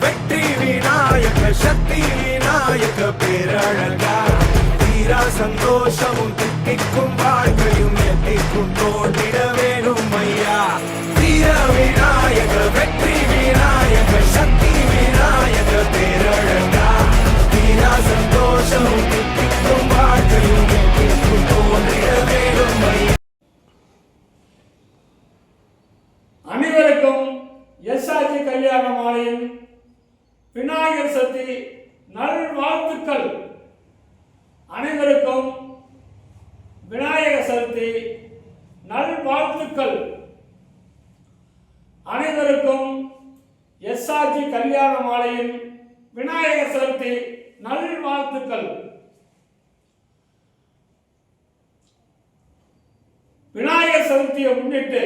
வெற்றி விநாயக சக்தி விநாயக பேரழகா தீரா சந்தோஷமும் தித்திக்கும் வாழ்க்கையும் எத்திக்கும் தோன்றிட வேணும் ஐயா தீர விநாயக வெற்றி விநாயக சக்தி விநாயக பேரழகா தீரா சந்தோஷமும் தித்திக்கும் வாழ்க்கையும் எத்திக்கும் தோன்றிட வேணும் ஐயா. அனைவருக்கும் எஸ்ஆர்ஜி கல்யாண மாலையின் விநாயகர் சதுர்த்தி நல்வாழ்த்துக்கள். அனைவருக்கும் விநாயகர் சதுர்த்தி நல்வாழ்த்துக்கள். அனைவருக்கும் எஸ்ஆர்ஜி கல்யாண மாலையின் விநாயகர் சதுர்த்தி நல்வாழ்த்துக்கள். விநாயகர் சதுர்த்தியை முன்னிட்டு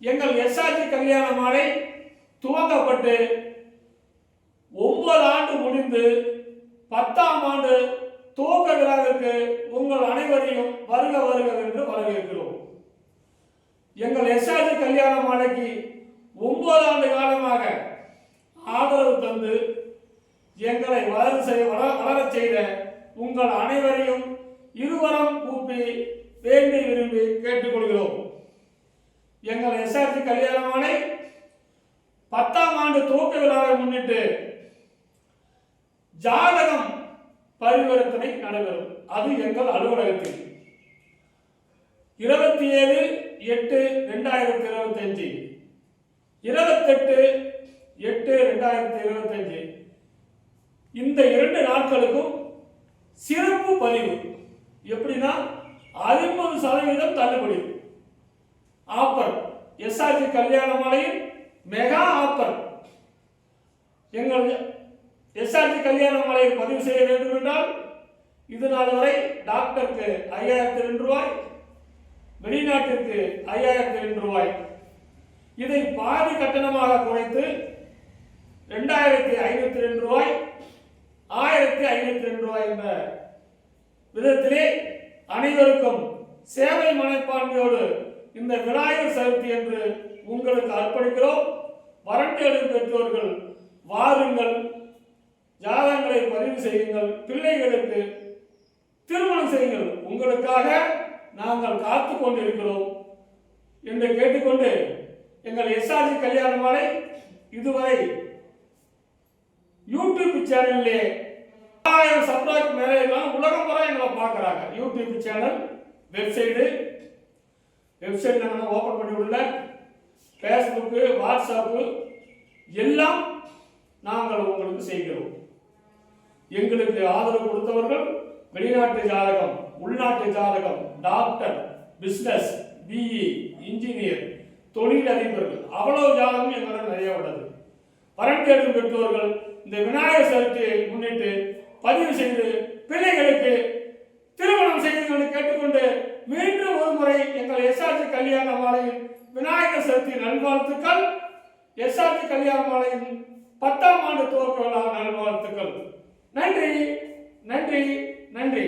எங்கள் எஸ்ஆர்ஜி கல்யாண மாலை துவங்கப்பட்டு 9 ஆண்டு முடிந்து 10ஆம் ஆண்டு துவக்க விழாவிற்கு உங்கள் அனைவரையும் வருக வருக என்று வரவேற்கிறோம். எங்கள் எஸ்ஆர்ஜி கல்யாண மாலைக்கு 9 ஆண்டு காலமாக ஆதரவு தந்து எங்களை வளரச் செய்த உங்கள் அனைவரையும் இருவரும் கூப்பி வேண்டி விரும்பி கேட்டுக்கொள்கிறோம். எங்கள் எஸ்ஆர்ஜி கல்யாண மாலை 10ஆம் ஆண்டு துவக்க விழாவை முன்னிட்டு ஜாதகம் பரிவர்த்தனை நடைபெறும். அது எங்கள் அலுவலகத்தில் 27/8/2025 28/8/2025 இந்த 2 நாட்களுக்கும் சிறப்பு பதிவு. எப்படின்னா 50% தள்ளுபடி ஆஃபர். எஸ்ஆர்ஜி கல்யாண மாலையில் மெகா ஆஃபர். எங்கள் எஸ்ஆர்ஜி கல்யாண மாலையை பதிவு செய்ய வேண்டும் என்றால் இது நாள் வரை டாக்டருக்கு 5002 ரூபாய், வெளிநாட்டிற்கு 5002 ரூபாய். இதை பாதி கட்டணமாக குறைத்து 2502 ரூபாய், 1502 ரூபாய் என்ற விதத்திலே அனைவருக்கும் சேவை மனப்பான்மையோடு இந்த விநாயகர் சதுர்த்தி என்று உங்களுக்கு அர்ப்பணிக்கிறோம். வரண்டு எழும் பெற்றோர்கள் வாருங்கள், ஜாதகங்களை பதிவு செய்யுங்கள், பிள்ளைகளுக்கு திருமணம் செய்யுங்கள். உங்களுக்காக நாங்கள் காத்து கொண்டிருக்கிறோம் என்று கேட்டுக்கொண்டு எங்கள் எஸ்ஆர்ஜி கல்யாண மாலை இதுவரை யூடியூப் சேனல்லே 1000 சப்ஸ்கிரைப் மேலே உலகம் வரை எங்களை பார்க்குறாங்க. யூடியூப் சேனல், வெப்சைட் நாங்கள் ஓப்பன் பண்ணி உள்ள ஃபேஸ்புக்கு, வாட்ஸ்அப்பு எல்லாம் நாங்கள் உங்களுக்கு செய்கிறோம். எங்களுக்கு ஆதரவு கொடுத்தவர்கள் வெளிநாட்டு ஜாதகம், உள்நாட்டு ஜாதகம், டாக்டர், பிசினஸ், பிஇ, இன்ஜினியர், தொழில் அதிபர்கள், அவ்வளவு ஜாதகம் எங்களிடம் நிறைய உள்ளது. வரன் பெற்றோர்கள் இந்த விநாயகர் சதுர்த்தியை முன்னிட்டு பதிவு செய்து பிள்ளைகளுக்கு திருமணம் செய்து கேட்டுக்கொண்டு மீண்டும் ஒரு முறை எங்கள் எஸ்ஆர்ஜி கல்யாண மாலையின் விநாயகர் சதுர்த்தி நல்வாழ்த்துக்கள். எஸ்ஆர்ஜி கல்யாண மாலையின் 10ஆம் ஆண்டு துவக்க விழா நல்வாழ்த்துக்கள். நன்றி, நன்றி, நன்றி.